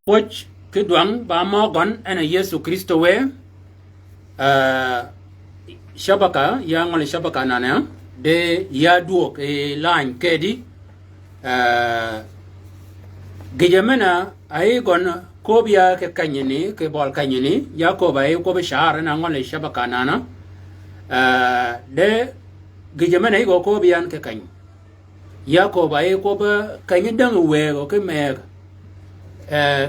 Poch kedwang ba mo gon ana Yesu Kristo we shabaka ya ngole shabaka nana de ya duok e line kedi gejamena ay gon kobia ke kanyini ke bol kanyini ya ko ba ko be shar na ngole shabaka nana de gejamena ay go kobian ke kany ya ko ba ko be kanyi dang we go ke me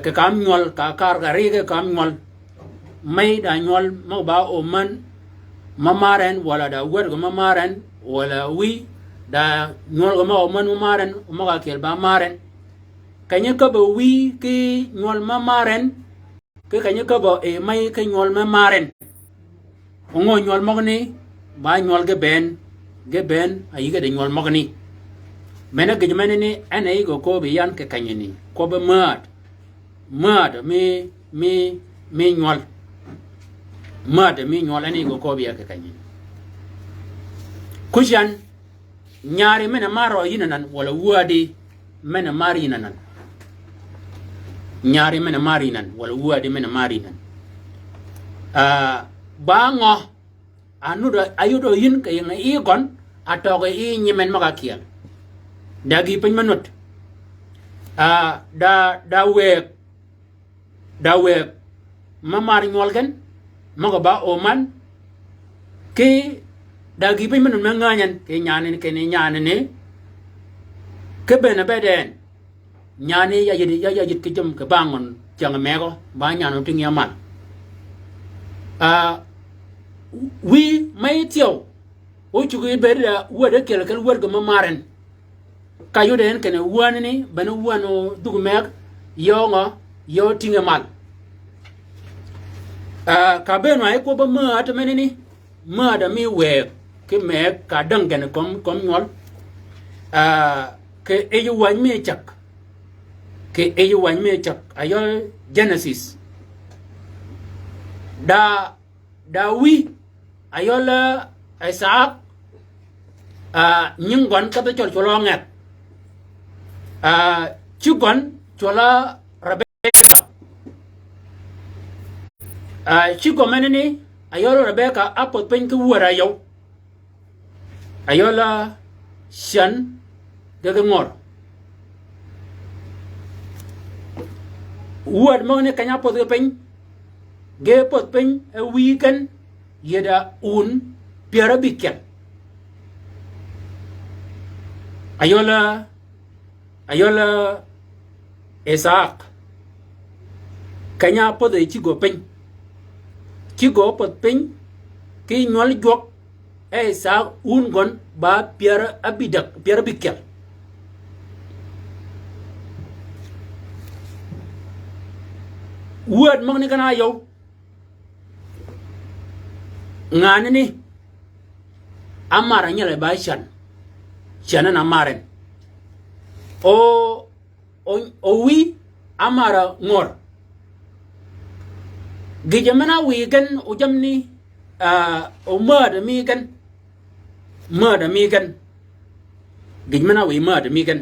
ke kam nyol ka kar gari ke kam nyol mai da nyol mo ba o man mamaren wala da wer go mamaren wala wi da nyol go mo man mamaren mo ga kel ba maren kanya ka ba wi ke nyol mamaren ke kanya ka ba e mai ke nyol mamaren ngo nyol mo ni ba nyol ge ben ayi ge de nyol mo ni mena ge mena ni anai go ko bi yan ke kanya ni ko ba mad me nyol ani go ko biya ke kanyi kushan nyaari mena maro yinanan wala wuadi mena mari yinanan nyaari mena mari nan wala wuadi mena mari nan bango anudo ayudo yin ke nga igon atoge i nyimen maka kiel dagi pen manut dawe mamar nyolgen maga ba oman ke dagi pe men manganyan ke nyane ke ne nyane ne ke bena beden nyane ya yit ke jom ke bangon jang mego ba nyano ting yaman wi mai tio o chugo beda wada kel werga mamaren kayo den ke ne wanani bana wano dugmek yo tinga mal ka ben ay ko ba ma ta menini ma da mi we ke me ka dang gan kom nyol ke e yu wan me chak ayo Genesis da wi ayo la Isaac nyingon ka ta chol cholongat chugon chola chiko menini ayolo Rebecca apot pen ku wara yo ayola shan de ngor wad mo ne kanya pot pen ge pot pen a weekend yeda un piara bikel ayola Isaac kanya pot e chigo pen chigo pot pen ki nyol jok e sa un gon ba piara bikel word mo ni kana yo ngani ni amara nyale ba shan na maren o wi amara ngor gijamana wi gan o jamni o murder mi gan gijamana wi murder mi gan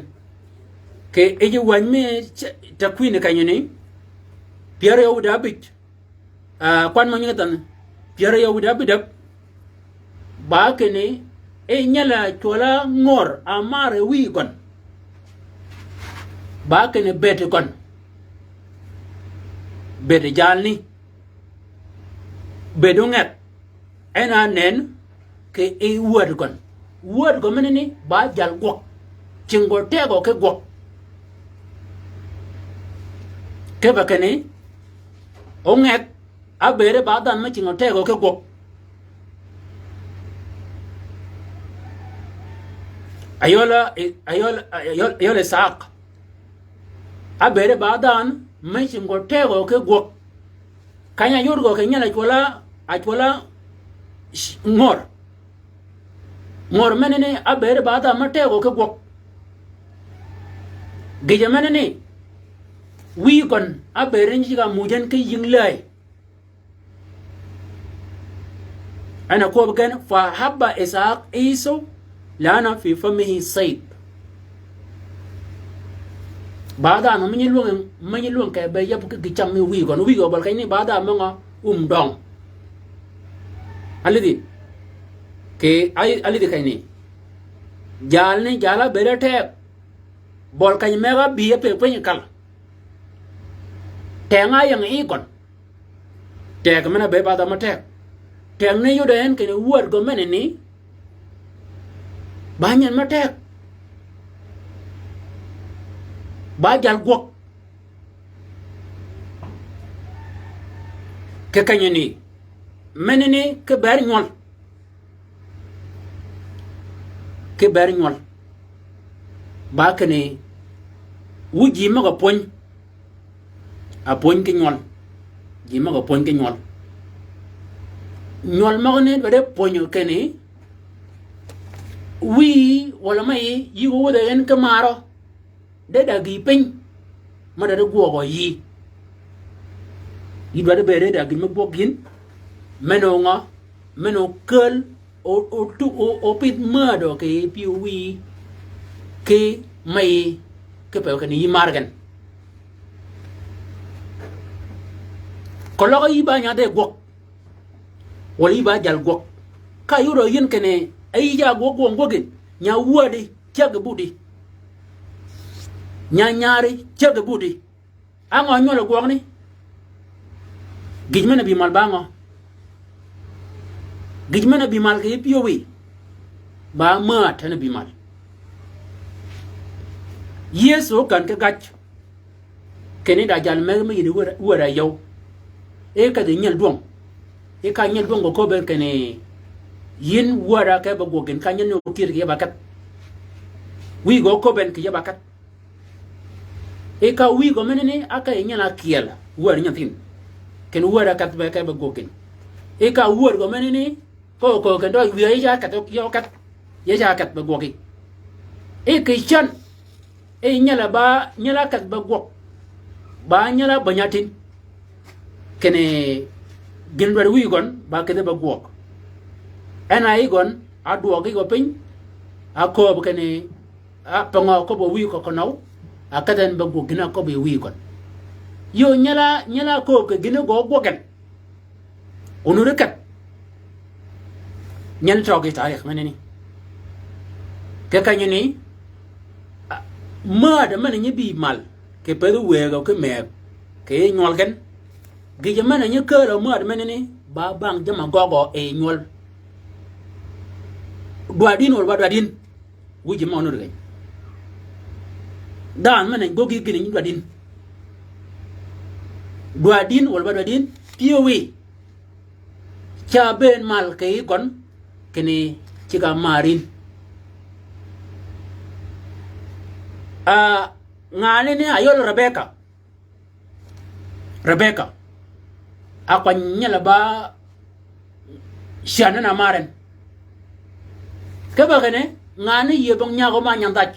ke eji wan me ta kwini kanyini piare o dabit kwan mo nyatan piare o dabit ba kene e nyala chola ngor amare wi gon ba kene bete gon bete jalni bedunget ena nen ke e word gon menini ba jal gok chingo tego ke gok ke bakene onget abere ba dan ma chingo tego ke gok ayola sak abere ba dan ma chingo tego ke gok kanya yurgo ke nyala chola ngor menene abere bada matego ke gok gije menene wi kon a beren ci ga mujen ke yinglay ana ko gan fa habba isaq iso lana fi famihi sayb bada no manyi luong ka be yap ke cham mi wi go bal kay ni bada mo nga dong alidi ke ay alidi kay ni jal ni jala bere te bol kay mega bi pe pe kal tenga yang i kon tek mena be bada ma tek teng ne yo den ke word go men ni banyan ma tek ba jal gok ke kanyani menene ke ber nyol ba kene wuji ma ga pon a pon ke nyol ji ma ga pon ke nyol ma ne bare ponyo kene wi wala mai yi wo da en ka maro de da gi pin ma da go go yi bare bere da gi ma bogin meno kel o pit ma do ke pi wi ke mai ke pe ke ni margan ko lo yi ba nya de go wala yi ba jal go ka yuro yin kene ai ja go gogin nya wadi tiag budi nyanyari tiag budi ango nyolo go ni gijmena bi mal bango gijmena bi mal ke piyowi ba ma tan bi mal yeso kan ke gach kene da jal me me yidi wara yow e ka de nyel dong e ka nyel dong ko be kene yin wara ka ba gogin ka nyel no kir ke bakat wi go ko ben ke bakat e ka wi go menene aka nyela kiela war nyatin ken wara kat ba ka ba gogin e ka wor go menene ko ken do wi ya kat yo kat ya ja kat ba gogi e ke chan e nyela kat ba gog ba nyela banyatin kene ginbar wi gon ba kede ba gog ana i gon adu gi go pin a ko kene a pango ko bo wi ko naw a kaden ba gog gina ko be wi gon yo nyela ko ke gina go gogen onure kat nyel togi tarikh meneni ke kanyini ma da man nyi bi mal ke pe we go ke me ke nyol gen gi jamana nyi ke lo ma da meneni ba bang jama gogo e nyol dwadin wal dwadin wuji ma onur gay dan man gogi gini nyi dwadin wal dwadin piyowi cha ben mal ke kon kene ciga marin ngane ne ayol Rebecca akwa nyala ba shana na maren kaba gane ngane yebong nyago ma nyandaj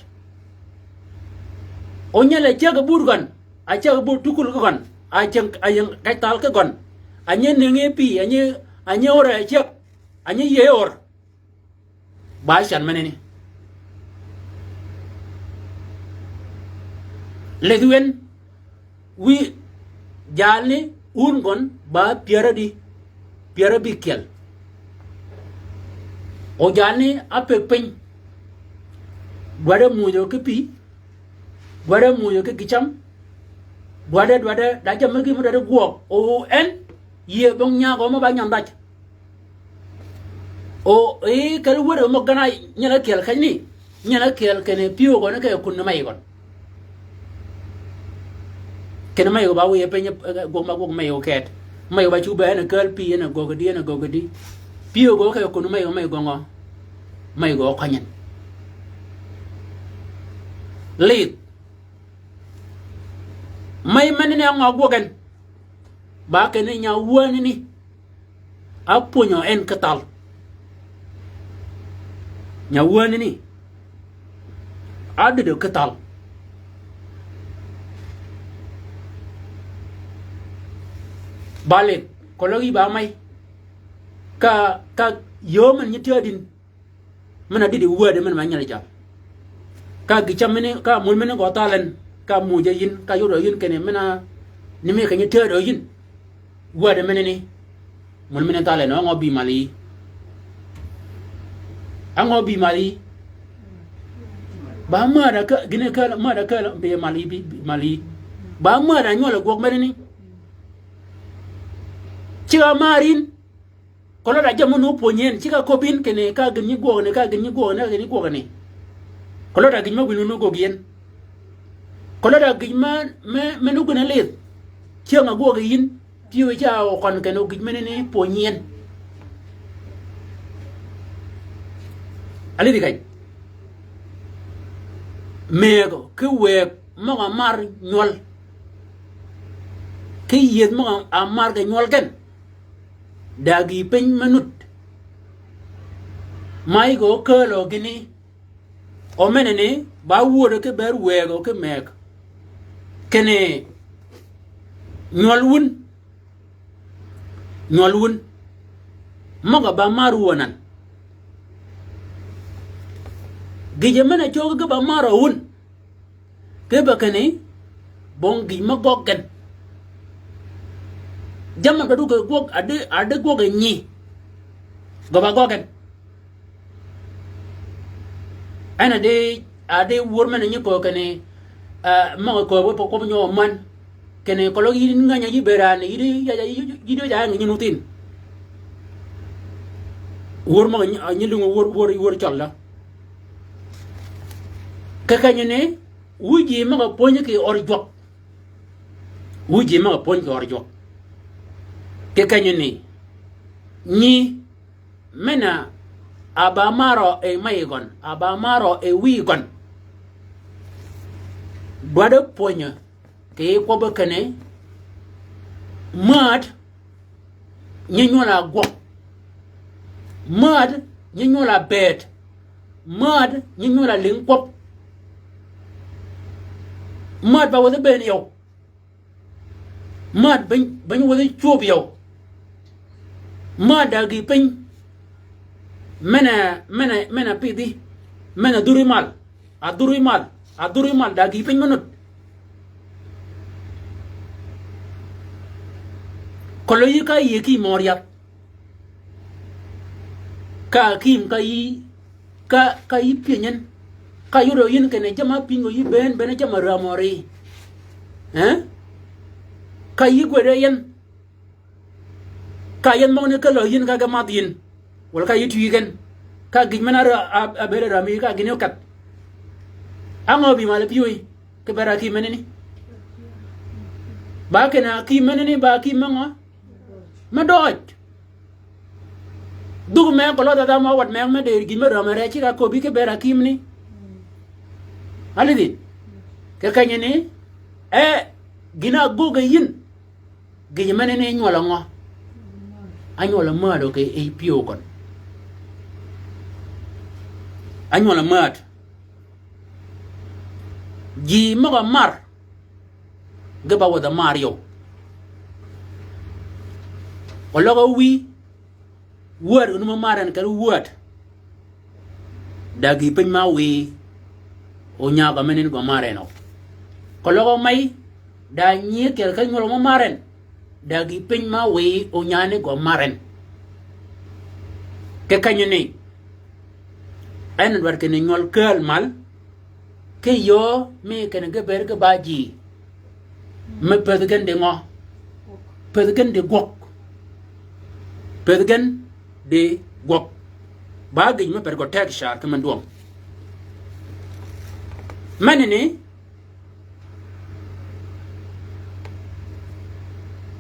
onyala ciga burgan a ciga bur tukul gon a ceng ayang kai tal ke gon anye nenge pi anye ora ciak anye yeor ba shan menene leduen wi jalni ungon ba piara bi kel o jalni ape pen gwada mujo ke pi gwada mujo ke kicham gwada da jam gi mu da guok o en ye bong nya go ma ba nyam dach o e kal woro mo gana nyala kel khani nyala kel kene piu go na ke kun mai gon kene mai go ba we pe go ma go mai o ket mai ba chu ba na kal pi na go gadi piu go ke kun mai go ngo mai go khanyen lit mai mani ne ngo go gan ba kene nya woni ni apunyo en katal nya woni ni adu de katal balik kalau iba mai ka yo man ni tadin mana di word man ma nyala jam ka gichamene ka mulmene go talen ka mujayin ka yoro yin kene mana ni me ka ni tado yin word man ni mulmene talen ngo bi mali ango bi mali ba ma da ka gine ka ma da ka be mali bi mali ba ma da nyola gok man ni chiga marin kono da jamu no ponyen chiga kobin kene ka gni go ne ka gni go ne gni go ne kono da gni ma gni no go gien kono da gni ma me no gna le chiga go gin piwe cha o kon kene gni ne ponyen ali dikay mego ke we ma mar nyol ke yed ma amar ga nyol gen dagi pen manut mai go kelo gini o menene ba wuro ke ber wego ke mek kene nyolwun maga ba maru wonan gije mena jogo ke ba maro wun ke ba kene bon gi ma gogen jamma ka duka gog ade gog nyi go ba gogen ana de ade wurma nyi ko kene ma ko bo ko nyo man kene ko lo yi nganya yi berane yi ya ngi nutin wurma nyi lu wur cholla ka kanyene wuji ma ko ponye ke orjok wuji ma ko ponye ke orjok ke kanyene ni mena abamaro e maigon abamaro e wigon bado ponya ke ko bakane mad nyenyola go mad nyenyola bet mad nyenyola linkop mad ba wada ben yow mad ban wada chob yow ma dagi pin mena pidi mena adurimal dagi pin manut kolo yi ka yeki moriat ka kim ka yi pinyen ka yoro yin kene jama pingo yi ben jama ramori ka yi gwere yen ka yen mo ne ka lo yin ka ga madin wal ka yitu yigen ka gi manara abere rami ka gi ne kat ango bi mala piwi ke bara ki meneni ba ke na ki meneni ba ki mengo ma doj dug me ko lo da ma wat me de gi me ramare ci ka ko bi ke bara ki mni alidi ke kanyene gina goga yin gi meneni nyola ngo anyola mado ke e pio kon anyola mad ji maga mar gaba wada mario ologo wi word no maran ka word dagi pen ma wi o nya ba menen go mareno kologo mai da nyi ker ka nyolo mo maren dagi pen ma wi o nyane go maren ke kanyene en war ke nyol kel mal ke yo me ken ge ber ke baji me pedgen de ngo pedgen de gok pedgen de gok ba ge me per go tek shar ke manduom manene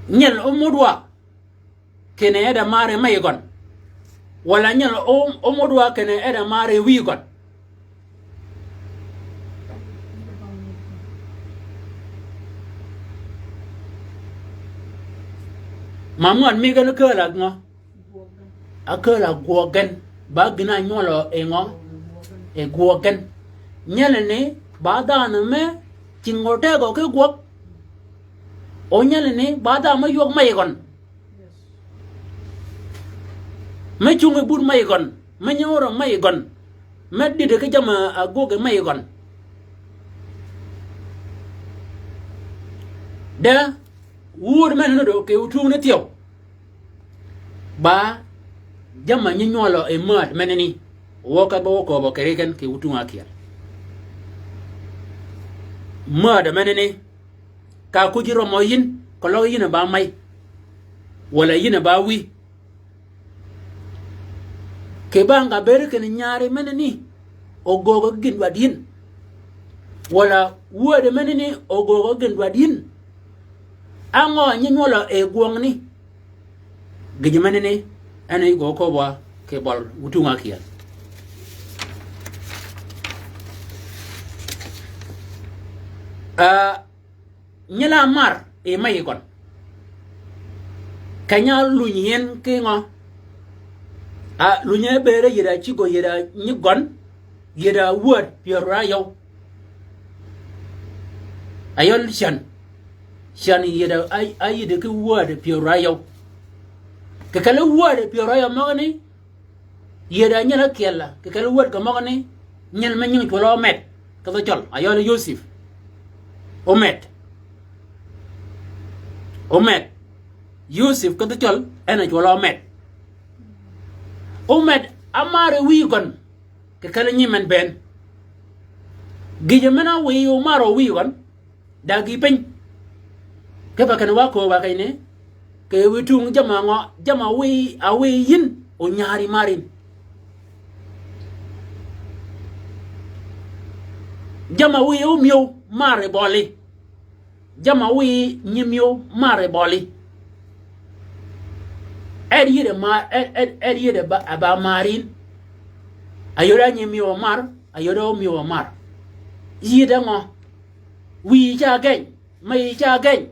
nyel omodwa kene da mare mayigon wala nyel omodwa kene da mare wigon mamuan mi gan ke la ngo akela gogen ba gina nyolo e ngo e gogen nyele ne ba da na me tingote go ke gok o nyele ne ba da ma yok mai gon me chunga bur mai gon me nyoro mai gon me di de ke jama agoge mai gon da wur men no do ke utu na tiyo ba jama nyi nyolo e mat meneni woka ba woko ba kereken ke utu akia mada meneni ka kujiro moyin ko lo yina ba mai wala yina ba wi ke banga bere ken nyaare meneni ogogo gin wadin wala wode meneni ogogo gin wadin ango nyinyola e gwongni giji meneni ene go ko ba ke bol utunga kiya nyela mar e mai gon kanya lunyen ke ngo lunye bere yira chigo yira nyigon yira word piora yo ayol shan yira ay de ke word piora yo ke kala word piora yo magani yira nyala kella ke kala word ko magani nyel ma nying tolo met ka do chol ayol Yusuf omet Yusuf ka do chol ena tolo met omet amare wi gon ke kala nyimen ben gije mena wi o maro wi gon dagi pen ke ba kan wa ko ba kay ne ke wi tung jama wi awi yin o nyaari marin jama wi o mio mare boli jama wi nyimio mare boli yede ba marin ayora nyimio mar ayora mio mar yide ngo wi cha gen mai cha gen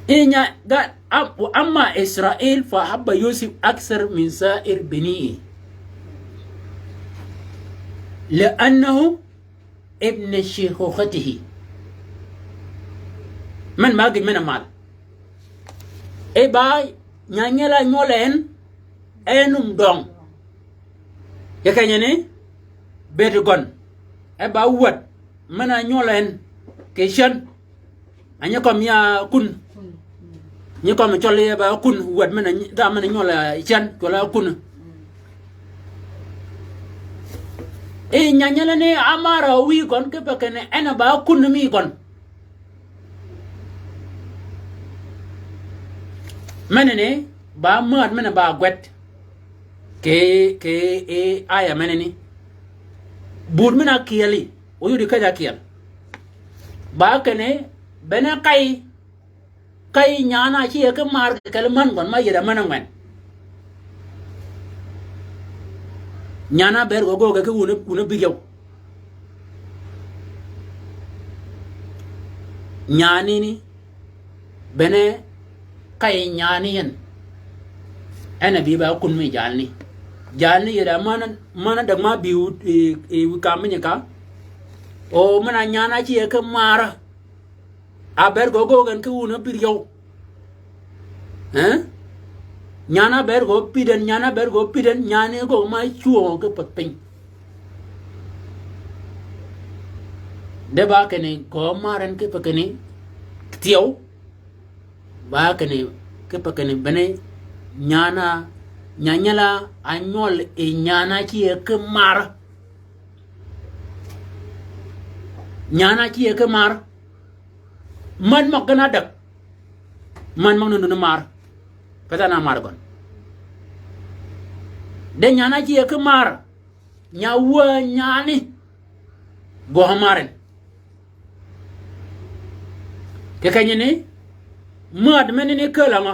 inya ga amma Israel fa habba Yusuf aksar min sa'ir bini لأنه ابن شيخوخته من ما قد من مال اي باي نانيلا نولين انم دون يكايني بيتغون اي با وات منا نولين كيشن اني كوم يا كون ني كوم تولي با كون وات منا دا منا نولا شان ولا كون e nyanyala ne amara wi gon ke pakene ena ba kun mi gon menene ba mat mena ba gwet ke e aya menene bur mena kiyali o yudi kaja kiyal ba kene bena kai nyana chi ke mar ke man gon ma yeda manang men nyana ber go ke una bigew nyani ni bene kay nyani yen ana bi ba kun mi jalni yeda mana dag ma bi wi kamnya ka o mana nyana ci ke mara a ber go ke una bigew nyana ber go piden nyane go ma chuo ke patpin de ba kene ko maran ke pakene tiyo ba kene ke pakene bene nyanyala anyol e nyana ki ke mar nyana ki ke mar man makana dak man no mar kata na mar gon de nyana ki ke mar nyawa nyani go hamaren ke kanyene mad menene kala ma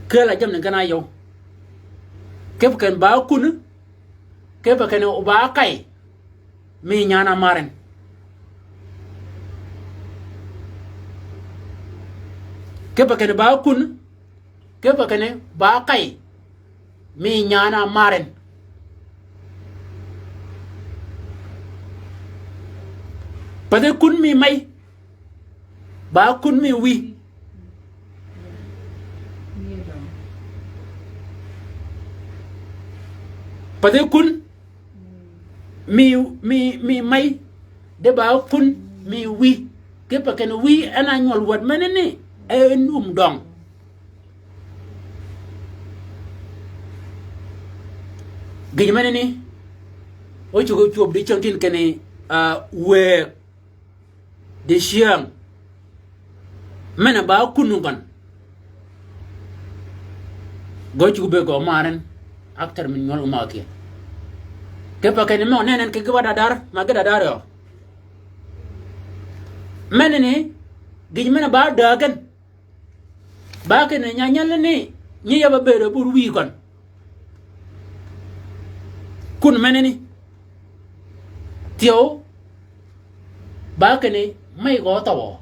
kala jam ne kana yo ke kan ba kun ke ba kan ba kai mi nyana maren ke ba kan ba kun ke ba kan ba kai mi nyana maren pada kun mi mai ba kun mi wi pada kun mi mai de ba kun mi wi ke pa ken wi ana nyol wat menene e dong gi menene o chugo di changtin kene we de siang mena ba kunu kan go chugo be go maren actor min nyol ma ke pa ken mo nenen ke gwa dadar ma ga dadar yo menene gi mena ba dagan ba ken nyanyal ni nyi ya ba be do bur wi kon kun menene tiêu ba cái này mấy có tàu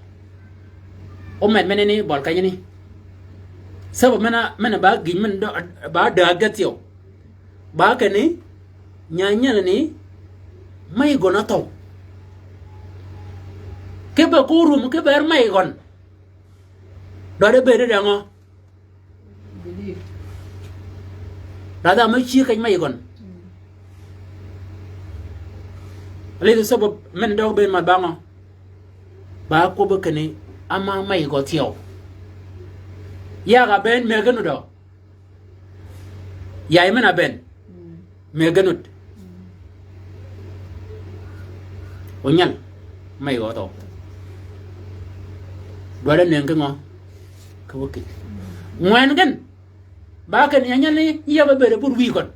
ôm mẹ này bỏ cái này sao mà ba ghi mình ba đa cái tiêu ba cái này nhà này mấy có nó tàu cái bà cô rùm cái bà mấy còn đó để bê đây ngó đã mấy chia cái mấy còn lấy số bộ mình đâu bên mặt băng ba cô bơ cái này ama mai có thiểu ya ga ben me ganu do ya mana ben me ganu onyan mai có to do da nen ngo ko wokki ngwan gan ba kan yanyan ni ya ba be pour wi kon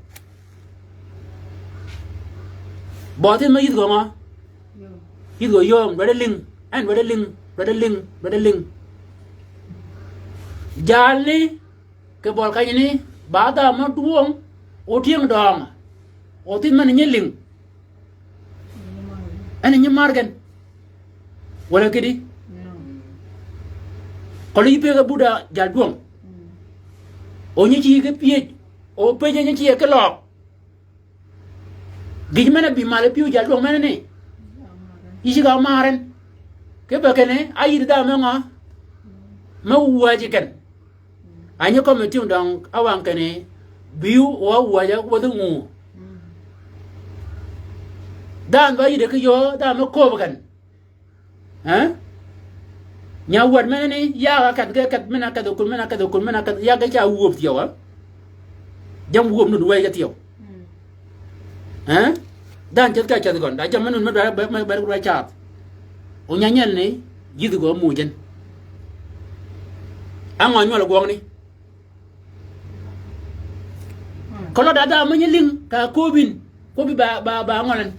bỏ thêm mấy cái ngó cái rồi vô rồi linh anh rồi linh jali cái bol cái này bà ta mà tuông ô thiêng đòn ô tin mà nhớ linh anh nhớ margen wala cái đi kalau ipe cái budak jal tuông ô nhớ chi cái piệt ô pe nhớ chi cái lọ gimana bi male piu jaldo mana ni isi ga maren ke bakene ayir da menga ma waji kan anya ko metiu dong awan kene biu wa waja wadungu dan ba yide ke yo da ma ko bakan ha nya wad mana ni ya ka kat mena ka do kun mena ka ya ga ja wuop tiyo wa jam wuop nu way ga tiyo dan chất cái còn đã cho mấy nó ra chạp ô nhà nhân này dưới từ có mùi chân ăn ngoài nhau là quăng đi có nó đã mấy linh cả cô bin bà ngon lên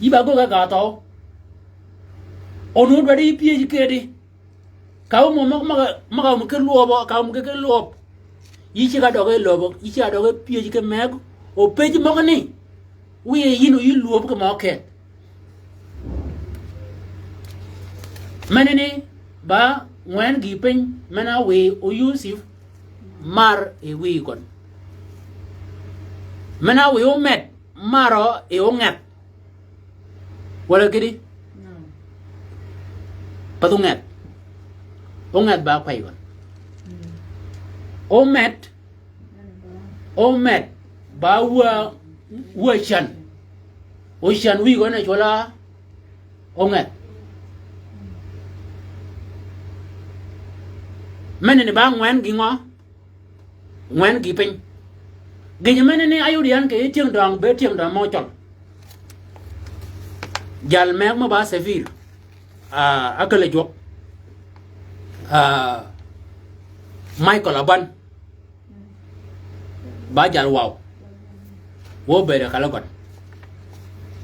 với bà cô cả tàu ô nó đi pia kia đi cáo mà một cái lùa bọ cáo một cái lùa ý chỉ cả đó cái lùa bọ ý chỉ cả đó cái pia cái mẹ ô pe chỉ mong này we yinu yu luop ka market manene ba ngwen gi pen mana we o yusif mar e we kon mana we o met maro e o ngat wala kidi patungat o ngat ba kwai kon o met ba wa chan o chan wi gona chola o ngat menene ba ngwan gi ngo ngwan gi pin gi menene ayu dian ke tieng dong be tieng dong mo chol jal mek ma ba sevir akale jok Michael Aban ba jal wow wo be da kala gon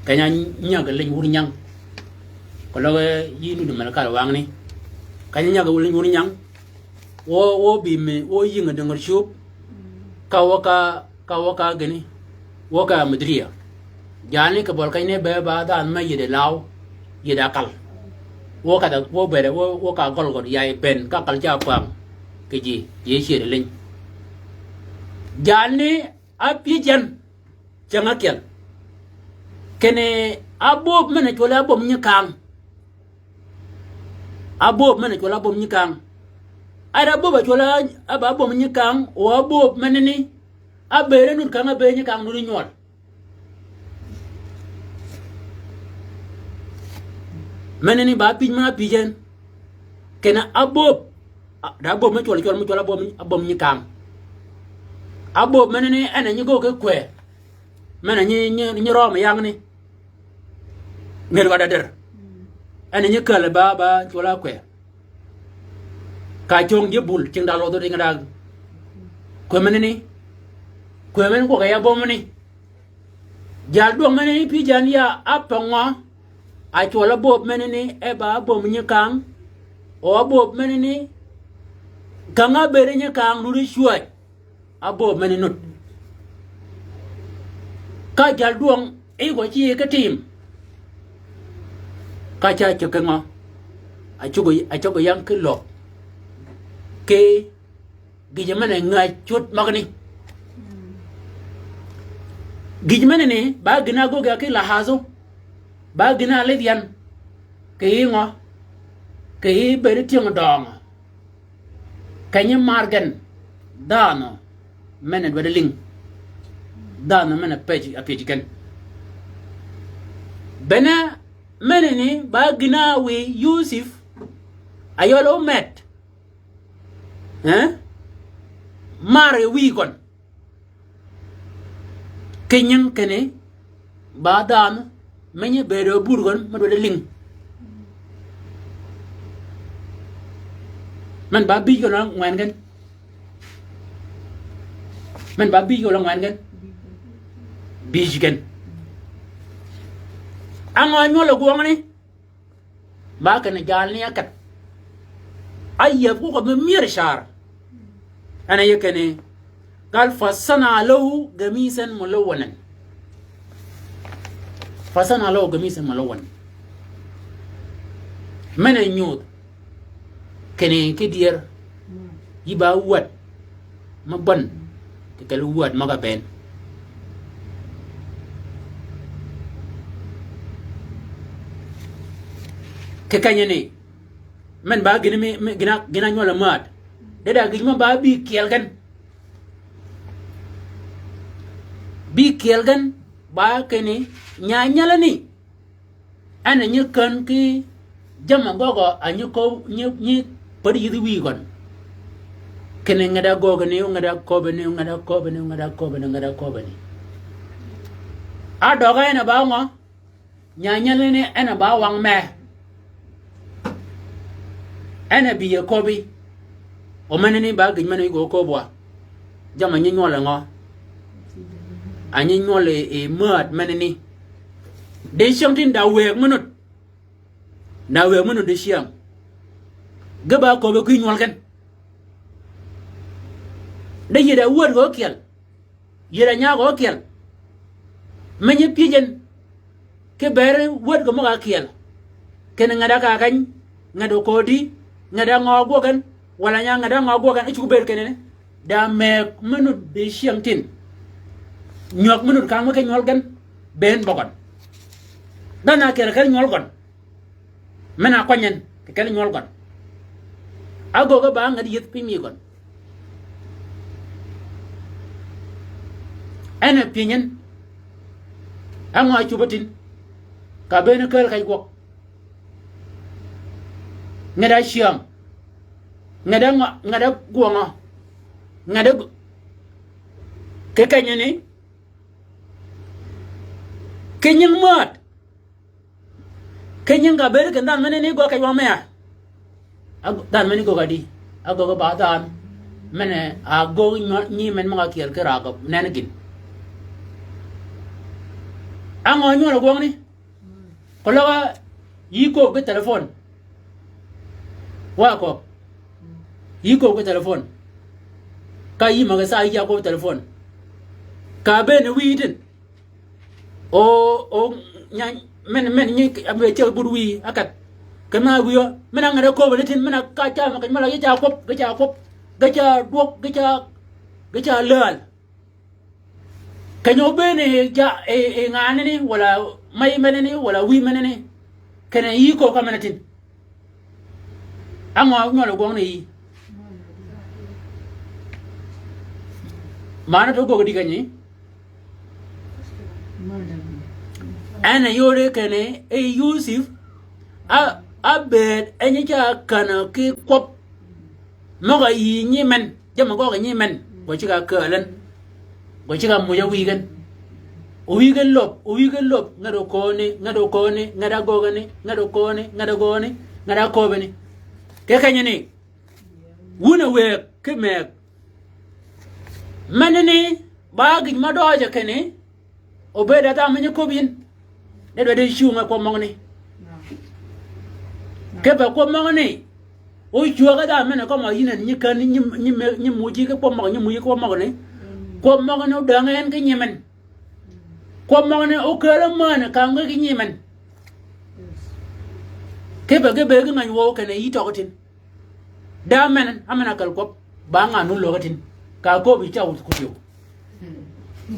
kanya nya ga len wuri nyang ko lo yi nu de mal kala wang ni kanya nya ga len wuri nyang wo bi me wo yi nga de ngar shup ka waka gani wo ka madriya jani ka bol kay ne be ba dan ma yede law yeda kal wo ka da wo be da wo ka gol gol yai ben ka kal ja pam ke ji ye shi de len jani apijan jangakel kene abob mena chola bom nyakam abo mena chola bom nyikang ada bo ba chola aba bom nyikang o abo meneni abere nun kanga be nyikang nu nyol meneni ba pi ma pijen kena abo da bo me chola bom nyikang abo meneni ana nyigo ke kwe mena nyi rom yang ni ngel wada der ana nyi kala ba chola kwe ka chong je bul ching da lo do ngada kwe meneni kwe men ko ya bom ni jal do meneni pi jan ya apangwa a chola bob meneni e ba bom nyikang o bob meneni kanga bere nyikang nu ri shuai abo meneni nut ka jal duong e go chi ka tim ka cha cho ka ngo a chugo yang ke lo ke gi jamane ngai chut magni gi jamane ne ba gina go ga ke lahazo ba gina le dian ke ngo ke be ri tiong dong kanya margan dano mena dweling dano mena page kan bena meneni ba gina we Yusuf ayolo met mare wi kon kenyen kene ba dan menye bedo burgon ma do ling man ba bi ko la ngwan gan man ba bi ko la ngwan gan bi jigen anga nyola go ngani ba kana jal ni akat ayya ko be mir shar ana yakane قال فصنع له قميصا ملونا فصنع له قميصا ملونا من النيود كان كدير يبا ود مبن تكلو ود مغا بين ككانيني من با gina nyola mat dada gima ba bi kielgan bi kielgan ba kene nyanyala ni ana nyikan ki jama gogo anyu ko nyi padi yidi wi gon kene ngada gogo ne ngada kobe ne a doga ena ba ngo nyanyala ni ana ba wang me ana bi kobi o manani ba gima go ko bwa jama nyi nyola ngo anyi nyole e mat manani de shang tin da weg munut de shang gaba ko be ku nyol kan de yeda wor go kel yeda nya go kel manye pijen ke bere wor go ma kel ken ngada ka kan ngado kodi ngada ngo kan wala nya ngada ngo kan ci ber kenene da me munut de shang tin nyok munut kan ke nyol gan ben bogon dana ker nyol gon mena konyen ke nyol gon agogo ba ngadi yet pimi gon ana pinyen angwa chubatin ka ben ker kay gok ngada shiam ngada guanga ngada ke kanyeni kenyang mat kenyang ga ber kan dan meneni go kay wa me dan meni go gadi ago ba dan mene ago ni men ma kier kera go nenegin ango nyola go ni ko lawa yi ko be telephone wa ko yi ko be telephone ka yi ma ga sa yi ko telephone ka be ne widin o nya men ni abe che burwi akat kama wiyo mena ngada ko beletin mena ka cha ma mala ya cha kop ga cha duok ga cha lal kanyo bene ja e ngane ni wala mai menene wala wi menene kana yi ko ka menatin anga nyol gong ni mana to go diganyi ana yore kene e Yusuf a bed enye cha kana ki kop moga yi nyimen jama go nyimen go chiga kalen go chiga muya wigen o wigen lop ngado kone ngada gogane ngado kone ngada gone ngada kobene ke kanyene wuna we kemek manene bagi madoja kene obeda ta menye kobin de shunga ko mongni ke ba ko mongni o chuga da mena ko ma yina ni kan ni muji ke ko mongni muji ko mongni da ngen ke nyemen ko mongni o kala mana ka ngi nyemen ke ba ngani wo kene yi tokotin da mena amana kal ko ba nganu lokatin ka ko bi ta kutiyo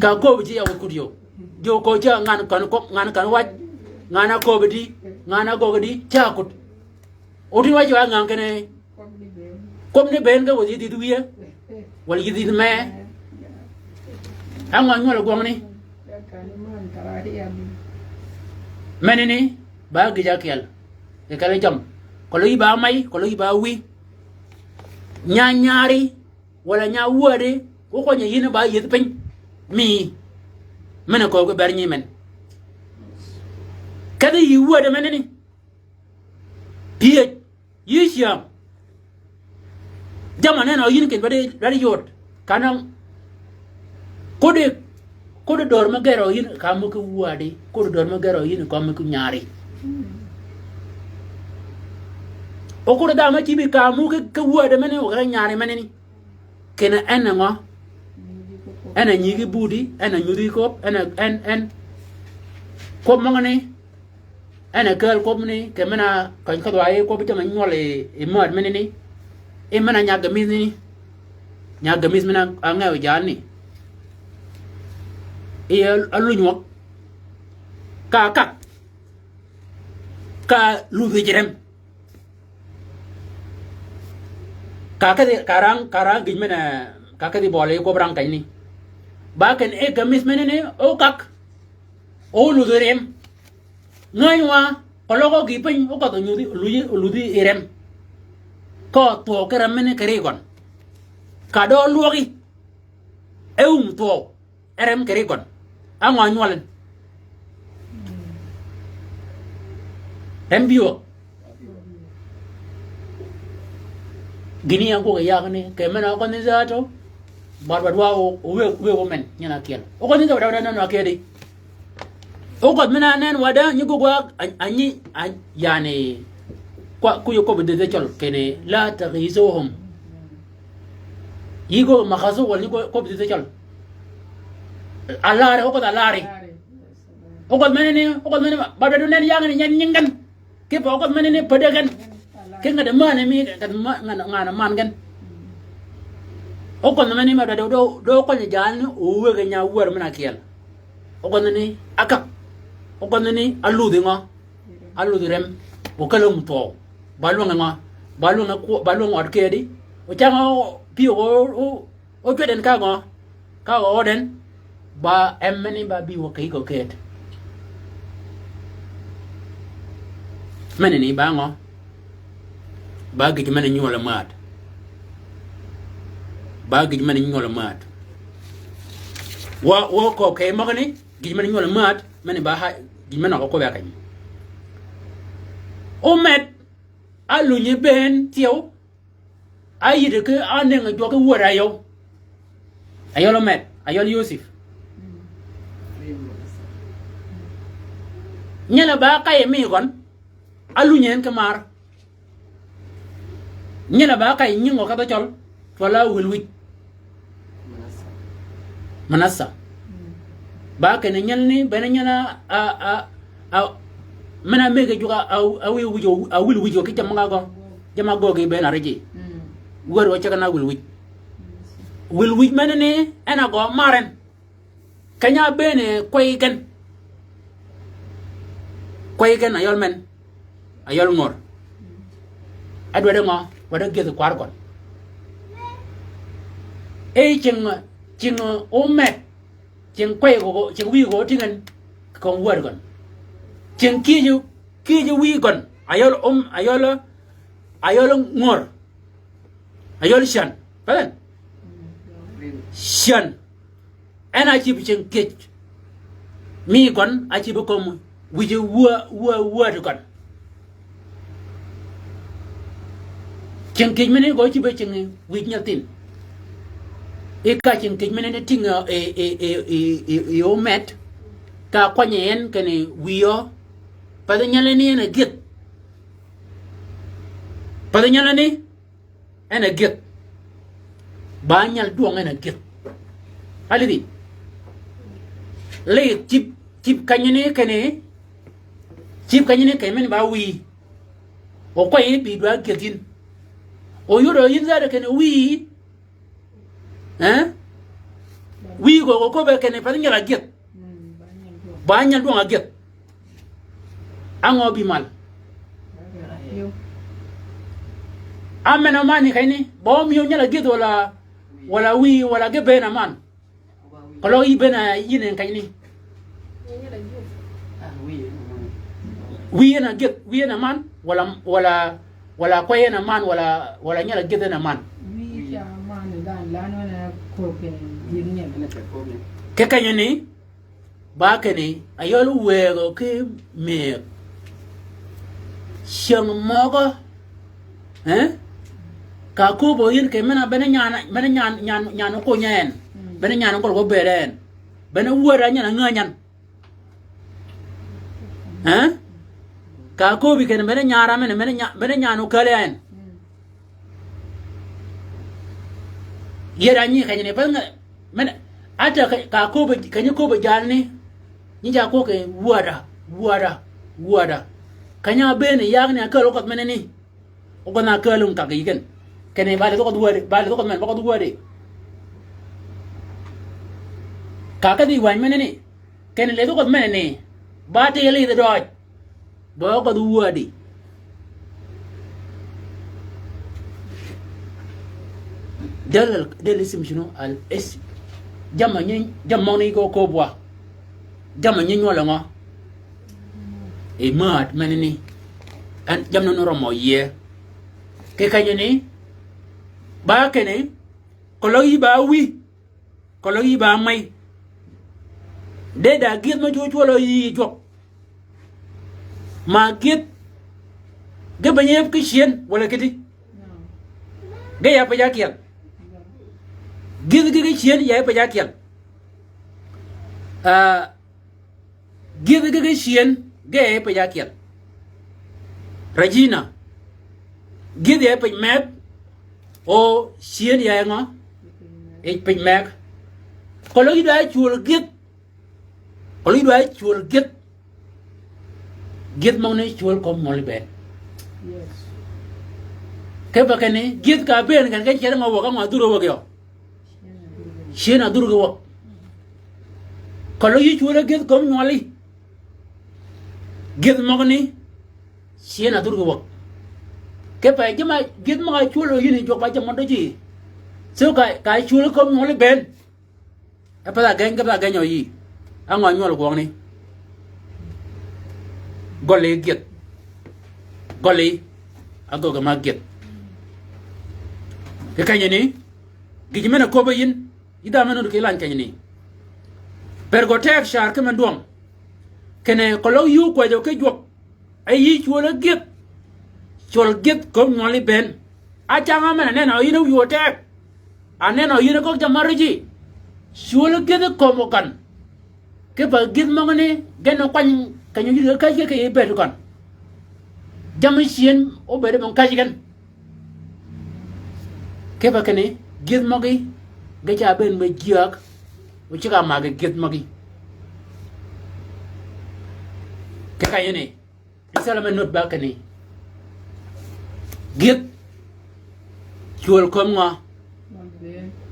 ka ko bi ya kutiyo jo ko ja ngan kan waj ngana ko bi ngana go di chakut odi waj wa ngan kene kom ni ben ga woji di duye wal yi di me anga ngol go ngani menene ba gi jakel e kala jam ko lo ba mai ko lo ba wi nyari wala nya wode ko nya yina ba yid pen mi mena ko ber nyi men kada yi wode meneni piye yisham jamane no yin ken bade dari yot kanam kode dor ma gero yin kam ko wade kode dor ma gero yin kam ko nyari o ko da ma tibi kamu ko wode meneni o nyari meneni kena enanga ena nyigi budi ena nyudi ko en ko mangane ena kal ko mni ke mena kan ka waye ko bitama nyole e mod menini e mena nyaga mis mena anga o jani e alunyo ka lu vejrem karang gimana kakak di boleh ko berang kaini bahkan gamis menene o kak o ludurem ngaiwa kalau ko gipen o ka ludi irem ko to kera mene keregon kado luogi to erem keregon angwa nyualen embio gini yang ko ya ne ke mena ko ni zato barwa we women nyana kiel o ko ni da na akedi o ko mena nen wada ni go anyi yani kwa ku yo ko de chol kene la taghizuhum yigo makhazu wal ni ko de chol alare o ko alare o ko mena barwa do nen yang ni nyan ke po ko mena ni pedagan ke ngada mana mi kan ngana man gan o ko nani ma do ko ni jan o we ga nya war mana kiel o ko nani akap o ko nani aludi rem o kala mu to balu nga kedi o changa pi o tweden ka o den ba emmeni ba bi wo kai ko ket meneni ba ngo ba gi mena nyola mat wa ko kay magani gi mena nyola mat mena ba ha gi mena ko ba kan o met alu ni ben tio ayi de ke ane nga joke wora yo ayolo met ayolo Yusuf nyela ba kay mi gon alu nyen kamar nyela ba kay nyingo ka ba chol wala wilwi manasa ba ke nyelni ben nyela a mana mege juga awi wujo ki jama go ge ben araji wor wa chaka na wilwi manene ana go maren kanya bene koy gen ayol men ayol ngor adwa de ngo wada get kwar kon e ching o met ching kwe go ching wi go tingen kon wor kon ching ki ju wi kon ayol ngor ayol shan palen shan ana chi ching kech mi kon a chi bu kom wi ju wa kon ching kech mene go chi be ching wi nyatin e ka ching kech mene tinga e o met ka kwanyen kene wiyo pada nyala ni ena git pada nyala ni ena git ba nyal duong ena git alidi le chip kanyene kene chip kanyene kemen ba wi o kwa yi bi dwa gitin o yoro yin za kene wi wi go be kene pada nyala git ba nyal duong a git ango bi mal amena mani kaini bo mi nyala git wala wi wala ge bena man kalau ibena yinen kaini wi na git wi na man wala ko na man wala nyala git na man wi ya man dan lano na ko ke yin ne ke kanyani ba kene ayol wego ke me shang mogo ka ko bo yin ke mena bena nyana ko nyen bena nyana ko beren bena wora nyana nganyan ka ko bi kene bena nyara bena nyana ko len yera nyi kanyene bena mena ata ka ko bi kanyi ko bi jalni ni ja ko ke wada kanya bene yagni akalo kot meneni o gona kalum ta gigen kene bale ko duwade bale ko men ko duwade ka di wan meneni kene le ko meneni ba te le de doj bo ko duwade del isim shino al es jamani ko bwa jamani nyola ngo e mat menini an jamno no romo ye ke kanyeni ba kene kologi ba wi kologi ba mai de da git ma chulo yi jok ma git ge banyep ki sien wala kiti ge ya pa ya kian git ge sien ya pa ya kian git ge sien ge pa ya kian Regina git ya pa map o sien ya ngo e pa map kologi da chul git kologi da chul git mo ne chul ko mol ben yes ke ba kene git ka ben kan ke chere ngo ka duro wo kyo shena duro wo kologi chul git ko nyoli git mo ni shena duro wo ke pa jama git mo ka chul yini jok ba jama do ji so ka chul ko mol ben apa la gen ka ba gen yo yi ango nyol ko ni gole git gole ago ma git ke kanyeni gijimena ko bayin ida meno ke lan kanyeni pergo tek shar ke mandom kene kolo yu ko jo ke jok ayi chola git ko ngoli ben a changa mena nena yino yu tek aneno yino ko jamarji chola git ko mo kan ke ba git mo ngene geno kwany kanyo yu ka ke be kan jamsien o be mon kajigan ke ba kene git mo gi ga cha ben me jiak o chika ma ga git mo gi ke kayene isala men not ba kene git chul kom nga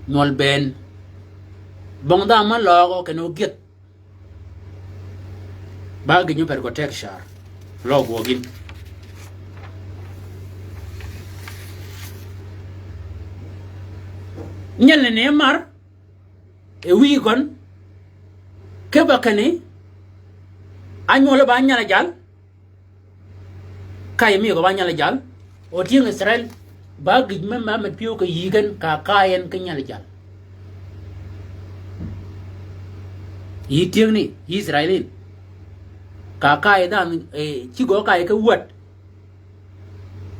nol ben bong da ma logo keno git ba gi nyu per ko tek shar logo gin nyal ne mar e wi gon ke bakane anyole ba nyala jal kay mi ko ba nyala jal o tieng Israel ba gij ma piu ko yigen ka kayen ke nyala jal yi tieng ni Israelin ka kay dan ci go kay ka wat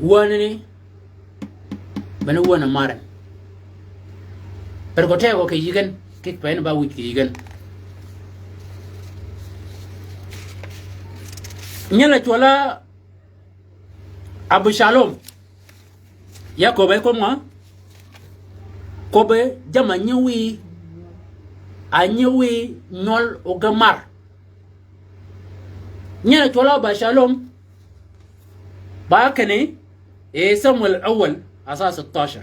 wona ni bana wona mare per ko te ko ke yigen ke pen ba wi ke yigen nyala chola Abu Shalom ya ko be ko ma ko be jama nyewi a nyewi nol o gamar nyala chola Abu Shalom ba kane Samuel الاول اساس 16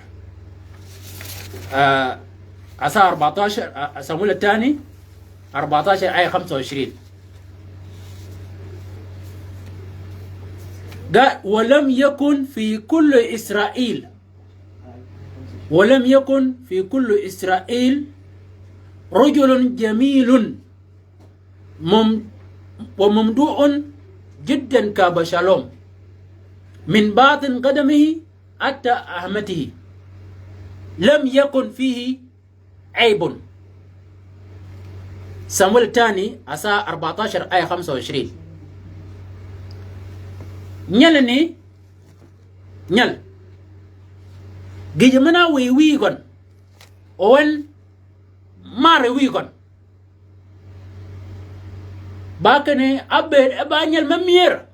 اساس 14 صمويل الثاني 14 آية 25 قال ولم يكن في كل إسرائيل رجل جميل وممدوح جدا كأبشالوم من باطن قدمه حتى أهمته لم يكن فيه عيب. صمويل الثاني أسا 14 آية 25 nyal gijmana wi gon owen mare wi gon bakane abbe ba nyal mamier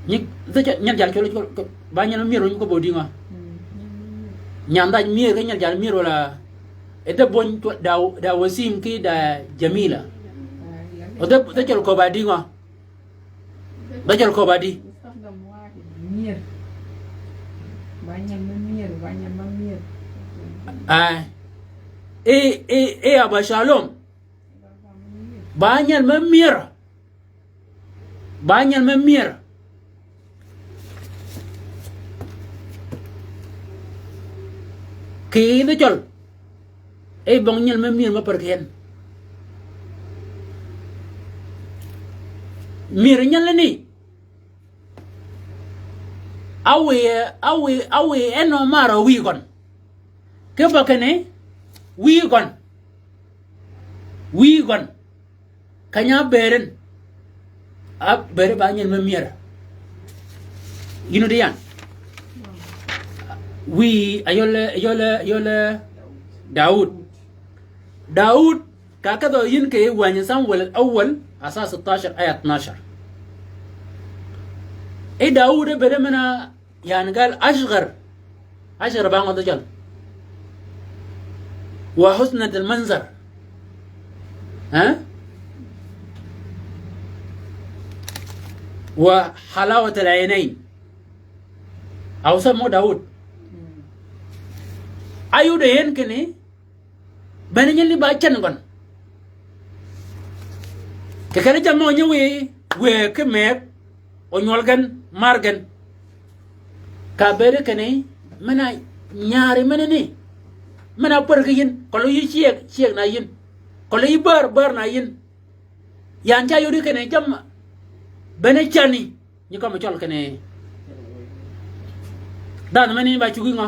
ni nyal jal cholo ba nyal mamier ñu ko bodi nga nyanda mier ga nyal jal mier wala ede bon da wasim ki da jamila o de cholo ko ba di nga bajal ko badi banyak memir Abu Shalom banyak memir ki de jol banyak memir ma perken mir nyal ni awe eno mara wi gon ke bakane wi gon kanya beren ab bere banyen memir diyan wi ayole Daud kakado yin ke wanya Samuel al-awwal asas 16 آية 12 داود بدا منا يعني قال أشغر بان رجال وحسنة المنظر وحلاوة العينين أو سمو داود أيو دين كني بني يلي باچن كن ككره جامو نيوي وكمك onyolgan margan kabere kane mana nyaare mana ni mana pergiin kalau yi ciek na yin kalau yi bar na yin yang ca yudi kane jam bene chani ni ko ma chol kane dan mani ba chugi nga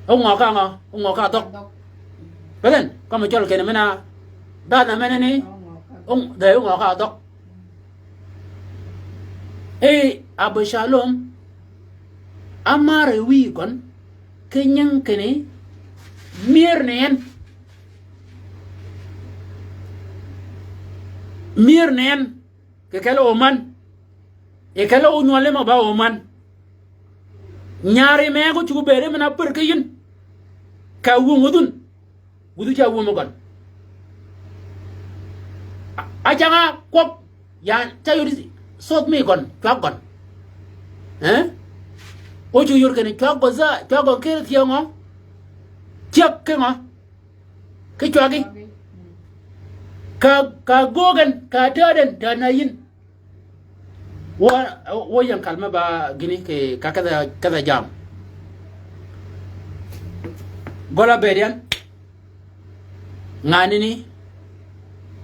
o ngo ka dok belen ko ma chol kane mana dan mana ni de o ngo ka dok Abu Shalom amare wi kon kenyang kene mir nen ke kala oman e kala o nyole ma ba oman nyaare me ko ci bere mena per ke yin ka wu ngudun gudu ca wu mo gon a janga kop ya tayuri sot mi gon twag gon o chu yor kene twag go za twag go kere tiango tiak ke ngo ke twagi ka gogan ka taden danayin wo yang kalma ba gini ke kaza jam gola berian ngani ni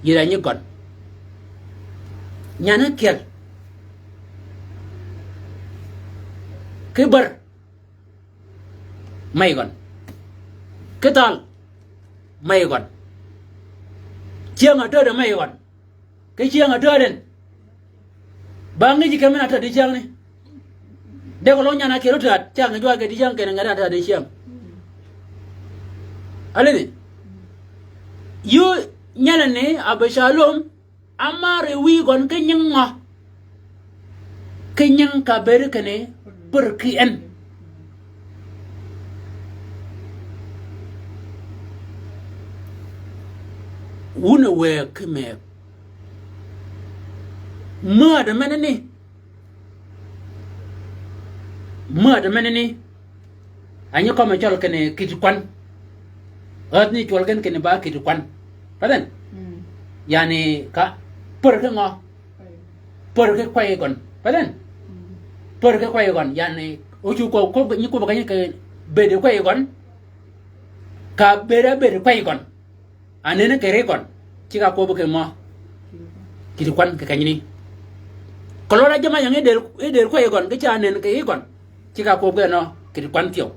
yira ni gon nyana kel kibar may gon ketal may gon chiang ở trên may gon cái chiang ở trên bang ni jika mana di chiang ni de ko lo nyana kelo tat chiang jo ke di chiang ke ngara ta di chiang ale ni yu nyana ni abashalom amare wi gon ke nyang ka ber ke ne perki en wuna we keme murder menene anyo kama chol kene kitukwan ni chol kene ba kitukwan paden yani ka per ke ngo per ke kwai gon paden per ke kwai gon yani ochu ko ni ko ba ke be de kwai gon ka be de kwai gon anene kere gon chika ko ke mo kitukwan ke kanyini kalau raja mah yang eder ko egon ke chanen ke egon chika ko ke no ke kwan tio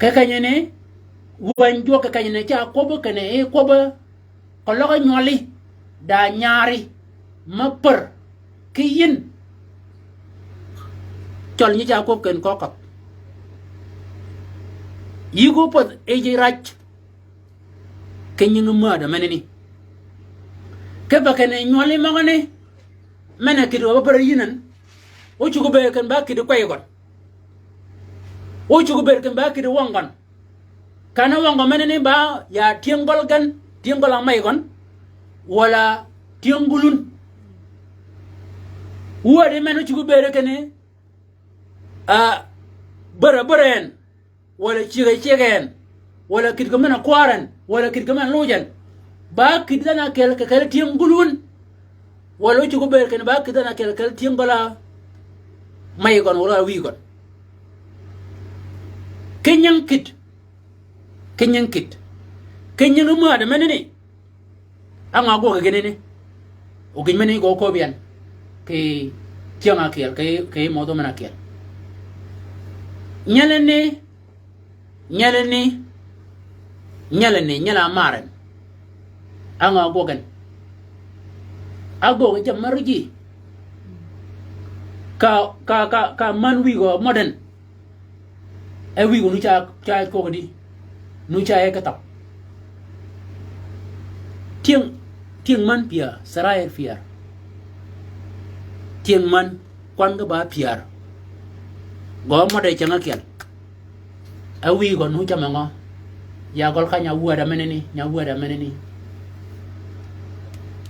ke kanyene wan jo ke kanyene cha ko bo ke ne ko bo kalau ko nyoli da nyari maper ke yin chol ni cha ko ken ko kap yigo pot eji rach ke nyinga ma da meneni ke bakene nyoli magane mena kido ba par yinan o chugo be kan ba kido koy gon o chugo be kan ba kido wangon kana wango meneni ba ya tiengol gan tiengol amay gon wala tiengulun wode mena chugo be kene a bara wala chigen wala kid gamana kwaran wala kid gamana lojan ba kid dana kel kel tiengulun wala chugo ber ken ba kid dana kel kel tiengola may gon wala wi gon kenyan kid kenyan mu ada menene anga go ga genene o gin menene go ko bian ke tianga kel ke modo mana kel nyala maren anga gogan ago ga marji ka man wi go modern e wi go nu cha ko di nu cha e ka tap tieng man pia sarai fiar tieng man kwan ga ba piar go modai changa kel a wi go nu cha mango ya gol ka nya wuada meneni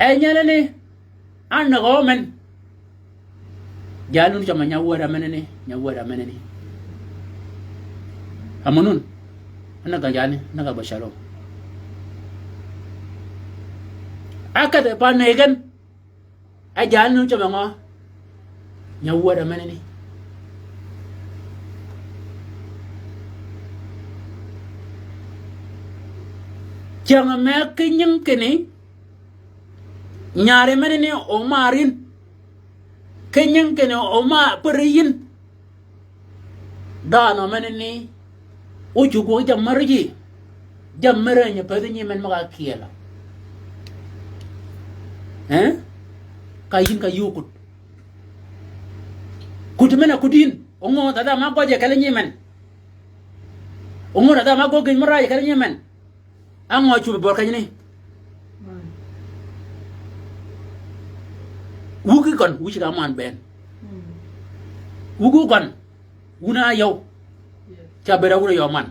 e nyalene an go men jalun chama nya wuada meneni amunun anaga jani naga basharo akade pa negen a jalun chama ngo nya wuada meneni jangan makin yang kini nyari mana ni omarin kenyang kini oma periin dana mana ni uju gua jam maranya padanya men maka kiala kayin kayukut kut mana kudin ongo tata mako aja kalinya men ongo tata mako gin maraya kalinya men ango chuba bor kanyini wugi kon wuci ga man ben wugu kon wuna yow ca bera wuna yow man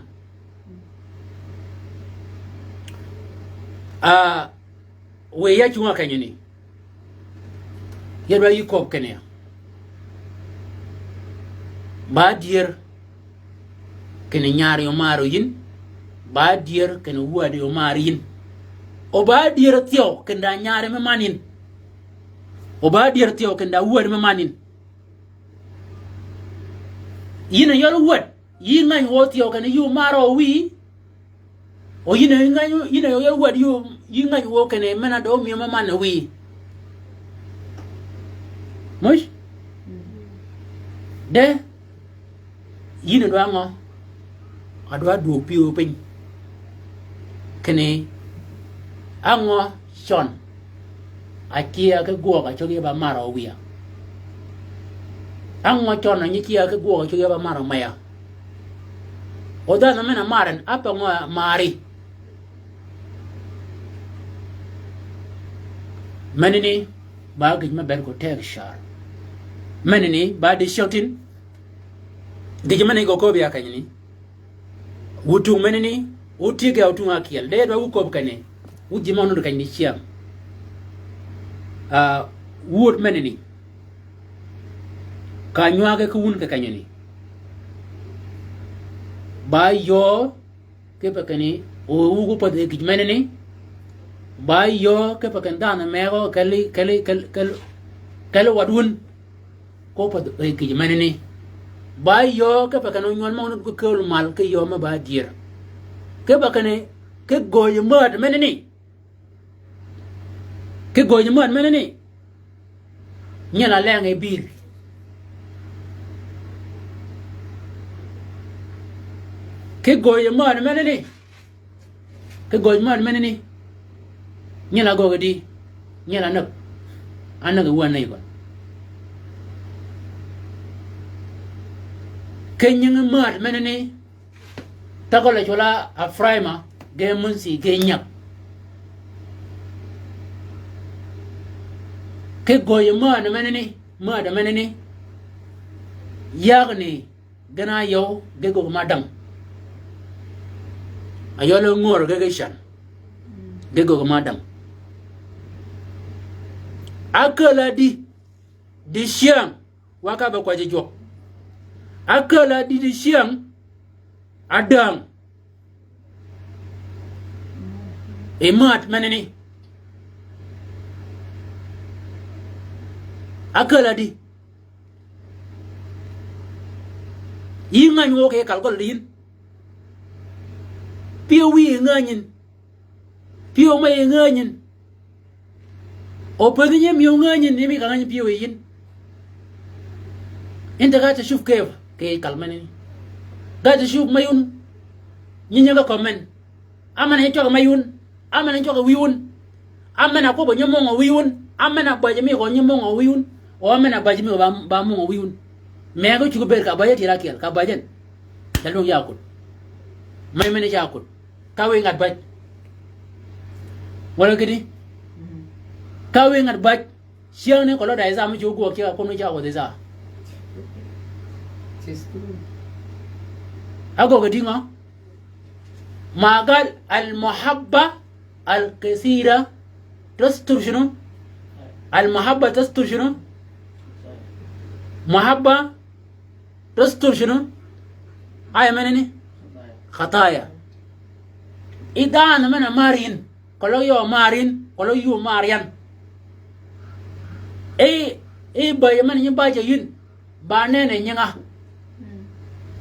we ya chunga kanyini yedwa yikop kenya ba dier kene nyari o maro yin ba dier kene wuade o marin o ba dier tio kenda nyare me manin o ba dier tio kenda wuade me manin yina yoro wuad yi ngan wo tio kan yu maro wi o yi ne ngan yi ne yo wad yu yi ngan wo kan mena do mi ma man wi mush de yi ne do ngo adwa do piu pin kene ango son akia ke go ka choge ba maro wi ango chon na nyikia ke go ka choge ba maro maya oda na mena maren apa ngo mari manini ba gid ma ber ko tek shar manini ba de shotin de mani go ko biya kanyini wutu manini uti ga utu ngakiel de do ko kane uji monu kan ni chiam wood manini ka nywaga ko wun ka kanyini ba yo ke pakani o ugu pa de gid manini ba yo ke pakan dana mego kali wadun ko pa de gid manini ba yo ke pakan nyol mo ko kol mal ke yo ma ba dir ke bakane ke goy mad manini ke goy mad manini nyala lenga bir ke goy mad manini ke goy mad manini nyala gogadi nyala nak anaga wanay ba kenyang mad manini takola chola afraima ge munsi ge nyak ke goy mad manini yagni gana yo ge go madam ayolo ngor ge shan ge go madam akala di siang waka ba kwa jijo akala di siang adang emat manini akala di yingan wo ke kalkol lin piu wi nganyin piu mai nganyin o pedinya mi nganyin ni mi kanganyin piu yin انت قاعد تشوف كيف كلمني قاعد تشوف مايون نينجا كومن امنا هيتو مايون امنا هيتو ويون امنا كوبو نيمو ويون امنا باجمي كو نيمو ويون o amena bajimi ba mo wiyun mego ci ko ber ka bayati rakel ka bajen dal yakul may mene yakul kawe ngat baj wala kidi kawe ngat baj siang ne ko lo dai za mu jogo ki ko no jago de za أقول قديمة ما قال المحبة الكثيرة تستر شنو المحبة تستر شنو محبة تستر شنو آية منني خطايا إذا أنا من مارين كلو يو مارين كلو يو ماريان إيه باي من يباجي ين بانين ينغا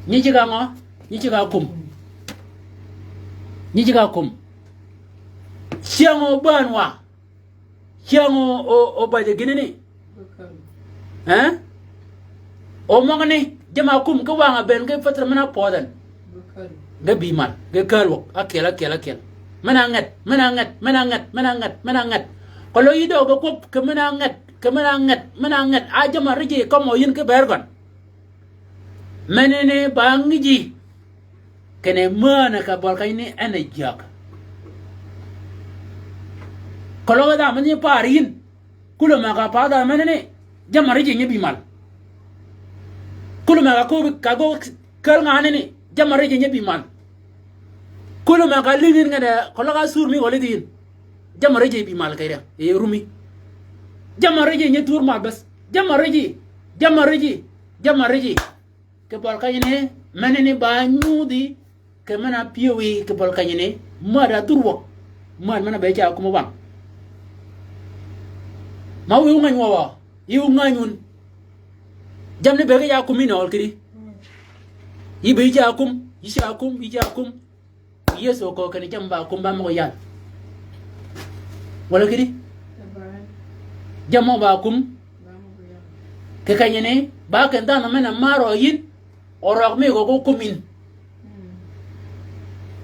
nyichiga kum siango banwa siango o baje ginini o magani jama kum ko wanga ben ke fatra mana podan ga biman ga kalwo akela mana ngat kalau ido go kop ke mana ngat ajama rije komo yin ke bergon menene bangiji kene mana ka balkaini ene jak kalau da mani parin kulo maka pada menene jamari je nyebi mal kulo maka ko kago kal ngane ni jamari je nyebi mal kulo maka lingin ngada kalau ka surmi walidin jamari je bi mal kayda e rumi jamari je nyetur mal bas jamari je ke balkayne menene banyudi ke mana piwi ke balkayne mada turwo mana beja ko mo bang mau yu ngany wawa yu nganyun jamne bege ya ko minol kidi Ibi jakum ishakum ijakum yeso ko kan jamba kum ba mo yal wala kidi jamo ba kum ke kanyene ba kan ta mena maro yin orok me go kumin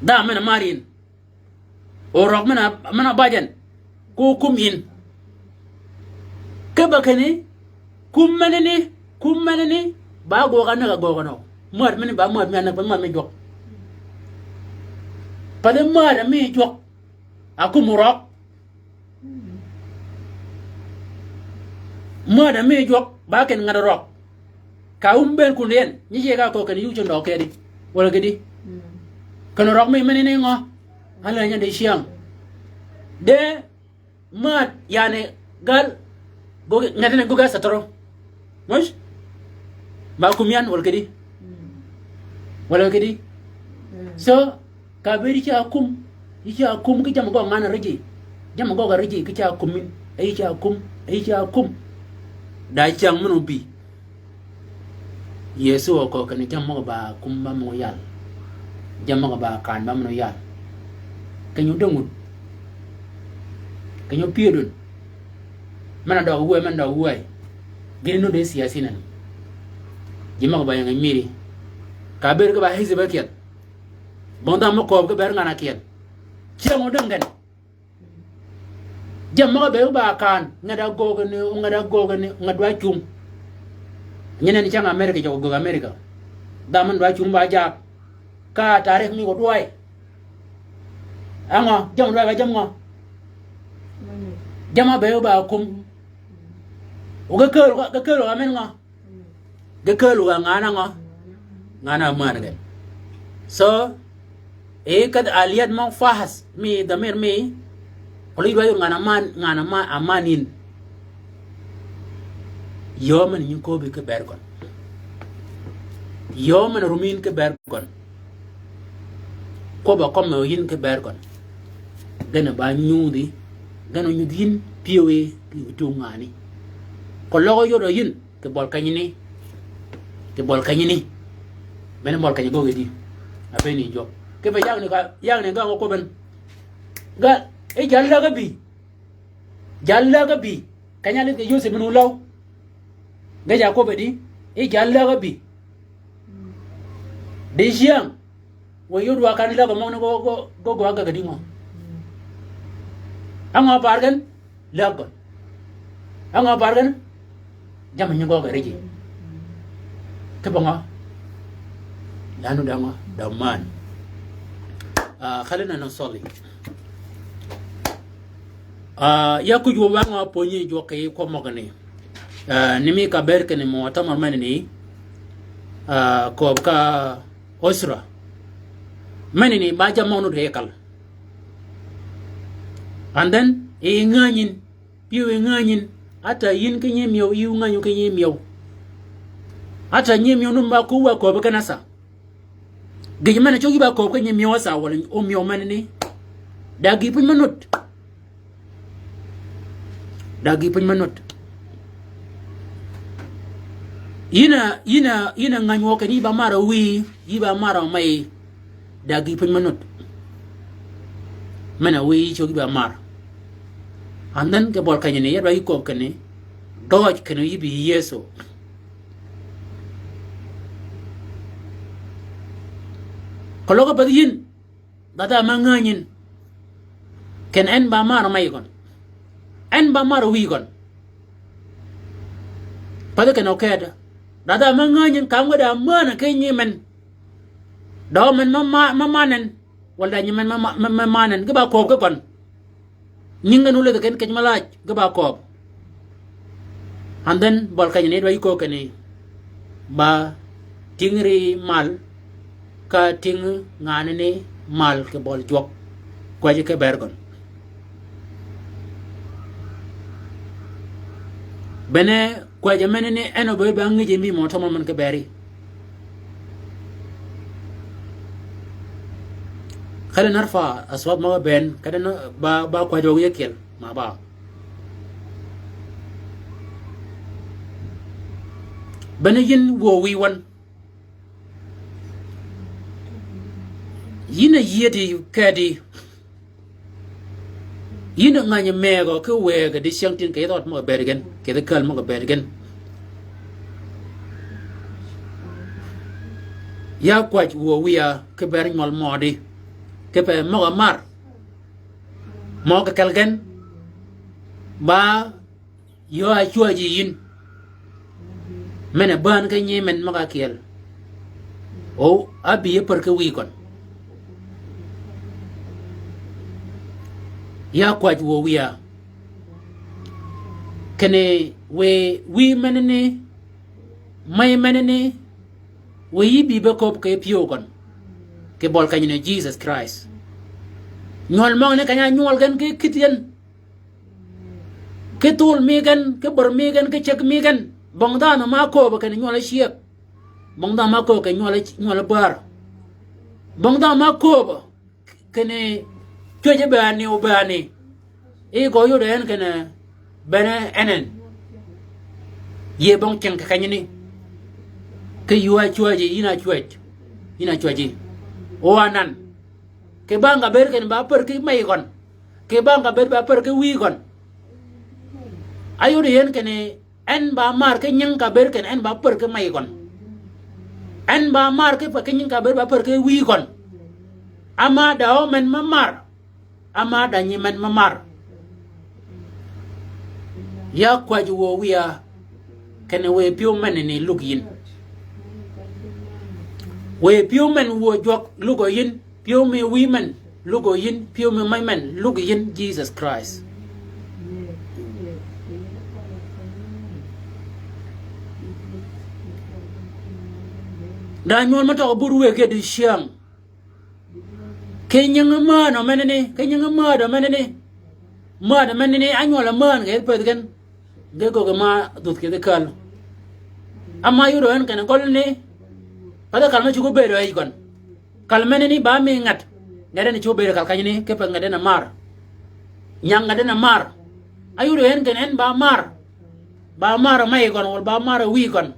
da mena marin orok mena bajan ko kumin ke ba kene kum manene ba go kan ga go no mad mene ba mad me anak ba mad me jok pada mad me jok aku murok mad me jok ba ken ngada rok ka umben kunen ni je ga ko kan yu chondo kedi wala gedi kan rok me mene ne ngo ala nya de siang de mad yani gal go ngada ne go ga satoro mos ba kumian wala gedi wala kedi so ka beri cha kum ki jam go ngana reji jam go ga reji ki cha kumin ai cha kum da chang munu bi yesu ko kan jam mo ba kum ba mo yal jam mo ba kan ba mo yal kanyu dongut kanyu piedun mana do we man do we ginu de siyasinan jima ba yang miri kaber ke bahisi bakiat bonda mo ko ke ber ngana kiat ciamo dengan jam mo be ba kan ngada gogane ngadwa cum nyene ni changa america jo go america daman dwa cum ba jak ka tarikh mi go doy ango jam doy ba jam ngo jama be ba kum o ga ke amen ngo ga ke ngana ngo ngana mana kan so kad aliyat ma fahas mi damir mi oli do ngana ma amanin yoman nyin ko be ke ber kon yoman rumin ke ber kon ko ba kom no yin ke ber kon gana ba nyudi gana nyudin piwe ki tu ngani ko logo yodo yin ke bol kanyini bene mol kany goge di apeni jo ke be yang ne ga ko ben ga e jalla ga bi kanya le ke yose minu law ga ja ko be di e jalla ga bi de jiang wo yodu wa kan la ko mo go ga di mo anga bargan lagon anga bargan jam nyi go ga reji ke bonga lanu dama daman خلينا نصلي ya ku jo wanga ponyi jo kay ko mogane nimi ka berke ni mo tamar manini ko ka osra manini ba jamonu rekal and then e nganyin piwe nganyin ata yin kenye miyo yu nganyu kenye miyo ata nye miyo numba kuwa ko ba kanasa gege mana chogi ba ko kenye miyo sa wala o miyo manini dagi pun manut ina nganyo kan iba mara wi iba mara mai dagi pun manut mana wi chogi ba mara andan ke bol kanye ne ya bai ko kane doj kane ibi yeso kalau ka badin data manganyin ken en ba mara mai kon en ba mara wi kon pada ken okeda data manganyin kam ga da mana kenye men do men mamanen wala nyi men mamanen ga ba ko kon ninga nule da ken malaj ga ba ko and then bol kanye ne bai ko kane ba tingri mal ka ting ngane ne mal ke bol jok ko je ke bergon bene ko je menene eno be ba ngi je mi mo to man ke beri خلينا نرفع أصوات ما بين كده با كواجو يكيل مع بعض بنجين ووي ون yina yedi kadi yina nganya mego ke wega di siang tin ke dot mo bergen ke de kal mo bergen ya kwaj wo wiya ke ber mol modi ke pe mo mar mo ke kalgen ba yo a chua ji yin mena ban ke nyi men maka kiel o abi per ke wi kon ya kwaj wo wiya kene we menene may menene we yibi be kop ke pio kon ke bol kanyine Jesus Christ ñol mo ne kanya ñol gan ke kitien ke tul mi gan ke bor mi gan ke chek mi gan bong da no ma ko ba ke ñol shiek bong da ma ko ke ñol bar bong da ma ko ba kene choje ba ni o ba ni e go yo den kene bene enen ye bong chen ka kanyini ke yuwa choje ina choje o anan ke banga ber ken ba per ke mai gon ke banga ber ba per ke wi gon ayo de yen kene en ba mar ke nyen ka ber ken en ba per ke mai gon en ba mar ke pa ke nyen ka ber ba per ke wi gon ama da o men mamar ama da nyi men mamar ya kwaji wo wiya kene we pio men ni lugin we pio men wo jok lugo yin pio me women lugo yin pio me my men lugo yin Jesus Christ da nyol mata buru we ke di siang kenyang ma no menene kenyang ma do menene anyola man ke pedgen de go ma dut ke de kal amma yuro en kan gol ne pada kalma chugo bedo ay kon kalmene ni ba mi ngat ngade ni chugo bedo kal kanyini ke pa ngade na mar nyang ngade na mar ayuro en kan en ba mar mai kon wal ba mar wi kon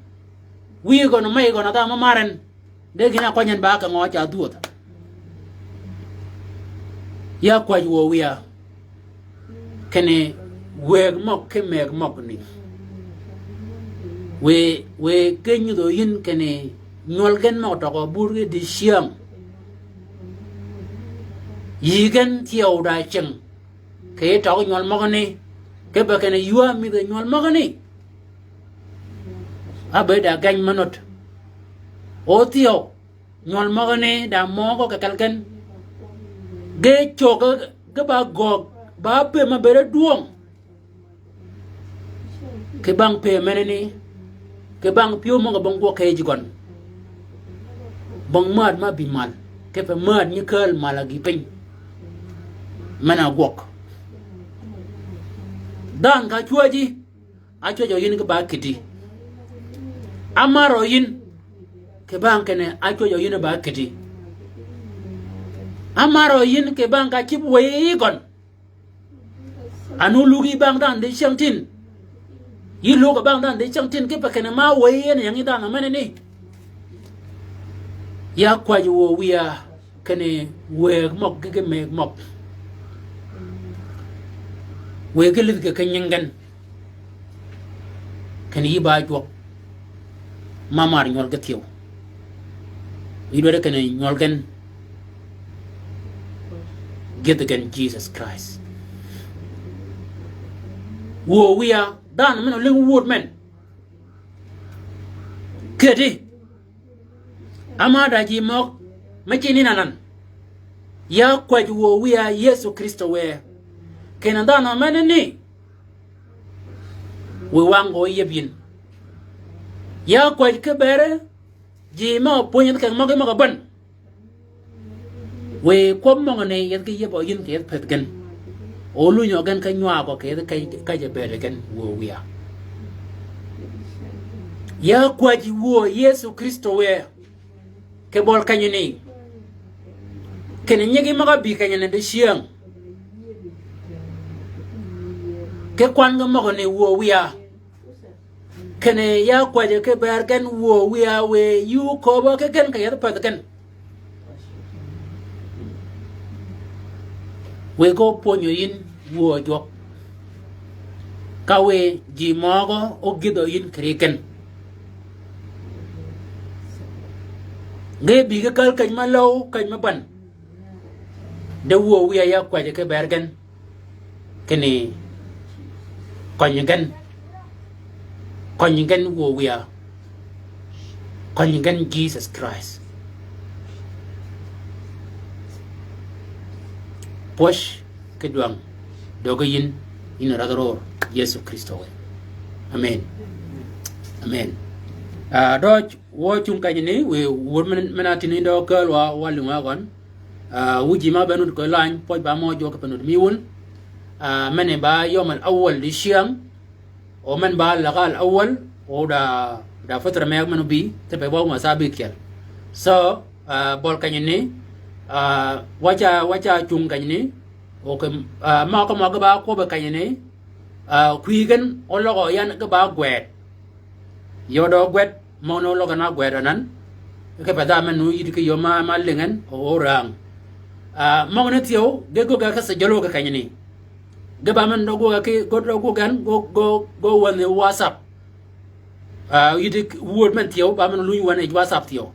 mai kon ata ma maren de gina kwanyen ba ka ngo cha duot ya kwaj wo wiya kene weg mok ke meg mok ni we kenyu do yin kene nyol gen mo to ko burge di siam yigen tiaw da cheng ke to nyol mo ni ke ba kene yuwa mi de nyol mo ni abe da gañ manot o tiaw nyol mo ni da mo ko ke kalken ge choga ke ba gog ba pe ma bere duong ke bang pe meneni ke bang pio mo bang ko ke jigon bang mad ma bi mal ke pe mad ni kel malagi pin mana gok dan ka chuaji a chuajo yin ke ba kiti amaro yin ke bang kene a chuajo yin ba kiti amaro yin ke bang ka chip we gon anu lugi bang dan de chang tin yi lu ga bang dan de chang tin ke pa kene ma we yen yang ida na meneni ya kwa ju wo wiya kene we mok ke me mok we ke lit ke kanyengan kene yi ba ju mamar nyol ke tiyo yi do de kene nyol gen get again Jesus Christ wo wiya dan men ling word men kedi amada ji mok machini nanan ya kwa wo wiya Yesu Kristo we kenanda na men ni we wango yebin ya kwa ke bere ji ma ponyen kan mok ma ban we kom mo ne yet ke yebo yin ke pet gan olu nyo gan ka nywa ko ke ka je bere gan wo wiya ya kwa ji wo Yesu Kristo we ke bol kanyini ken nyegi maga bi kanyene de siang ke kwan ga mo ne wo wiya kene ya kwa je ke ber gan wo wiya we yu ko ba ke gan ka yet pet gan we go ponyo yin wo jok kawe ji mogo o gido yin kriken nge bi ga kal kany malo kany maban de wo wi ya kwa je ke bergen kene konyen wo wi ya konyen Jesus Christ posh kedwang dogo yin radoror Yesu Kristo we amen amen doj wo chung kanyini we wurmen menatini do kalwa walunga gon wuji ma banud ko lañ poj ba mo jok panud miwul mane ba yom al awwal li shiyam o man ba lagal awwal o da fatra me manu bi te be bo ma sabi kel so bol kanyini wacha chung kanyini o ke ma ko ba ko ba kanyini kwigen o logo yan ga ba gwet yodo gwet mono logo na gwet anan ke pada manu yidi ke yoma malengan o rang mongna tiyo gego ga ka sajalo ka kanyini gaba man dogo ga ke go gan go wane WhatsApp yidi word man tiyo ba man lu wane WhatsApp tiyo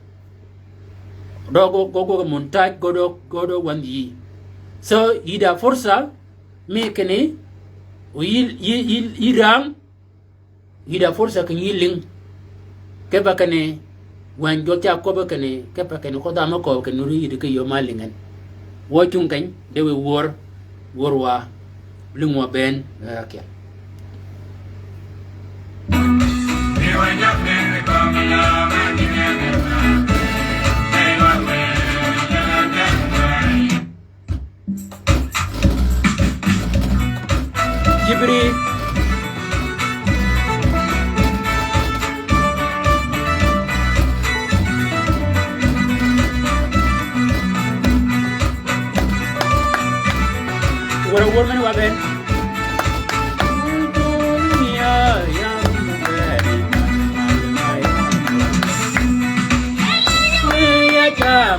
go montage go wandi so ida forsa me kene irang ida forsa kan yiling ke bakane wan jota ko bakane ke bakane ko da ma ko ke nuri yidi ke yo malingan wo chung kan de we worwa lungwa ben ke Jibril War man wa ben ya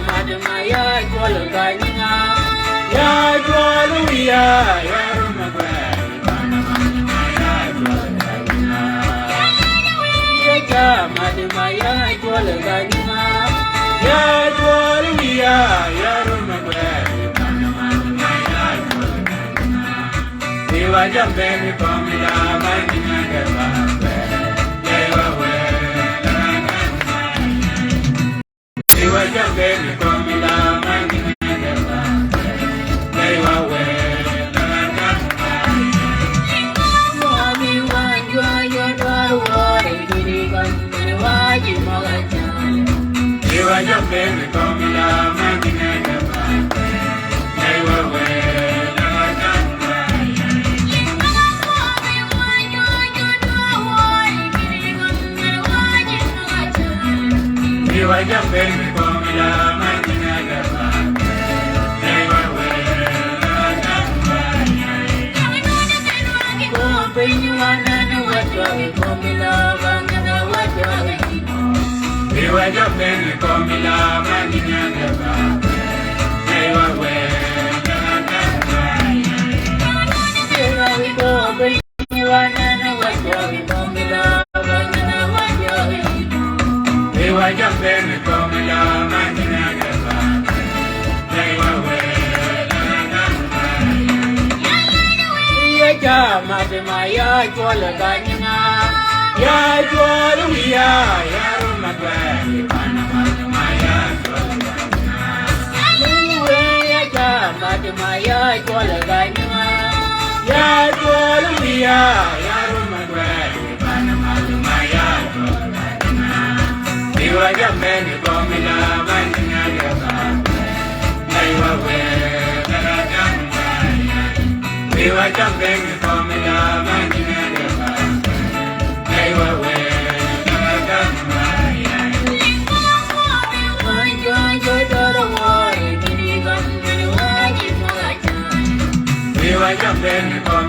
madama ya jwal ganya ya jwal ya rumagwa madama ya jwal ganya ya jwal ya rumagwa Iwa jambe mi komila manina gaba Iwa we Iwa jambe mi komila manina gaba Iwa we Mami wanjwa yodwa wari diri kan waji magajan Iwa jambe mi komila manina gaba Iwa we Iwa jambe mi komila manina gaba Iwa we Ko penyu anana watwa komila bangana watwa Iwa jambe mi komila manina gaba Iwa we Ko penyu anana watwa komila bangana watwa Iwa jambe mi komila manina gaba Iwa we Ya jama de maya jwala ganya Ya jwala ya rumagwa Pana maya jwala ganya Ya jama de maya jwala ganya Ya jwala ya rumagwa Pana maya jwala Iwa jambe mi komila manina gaba Iwa we Iwa jambe mi komila manina gaba Iwa we Iwa jambe mi komila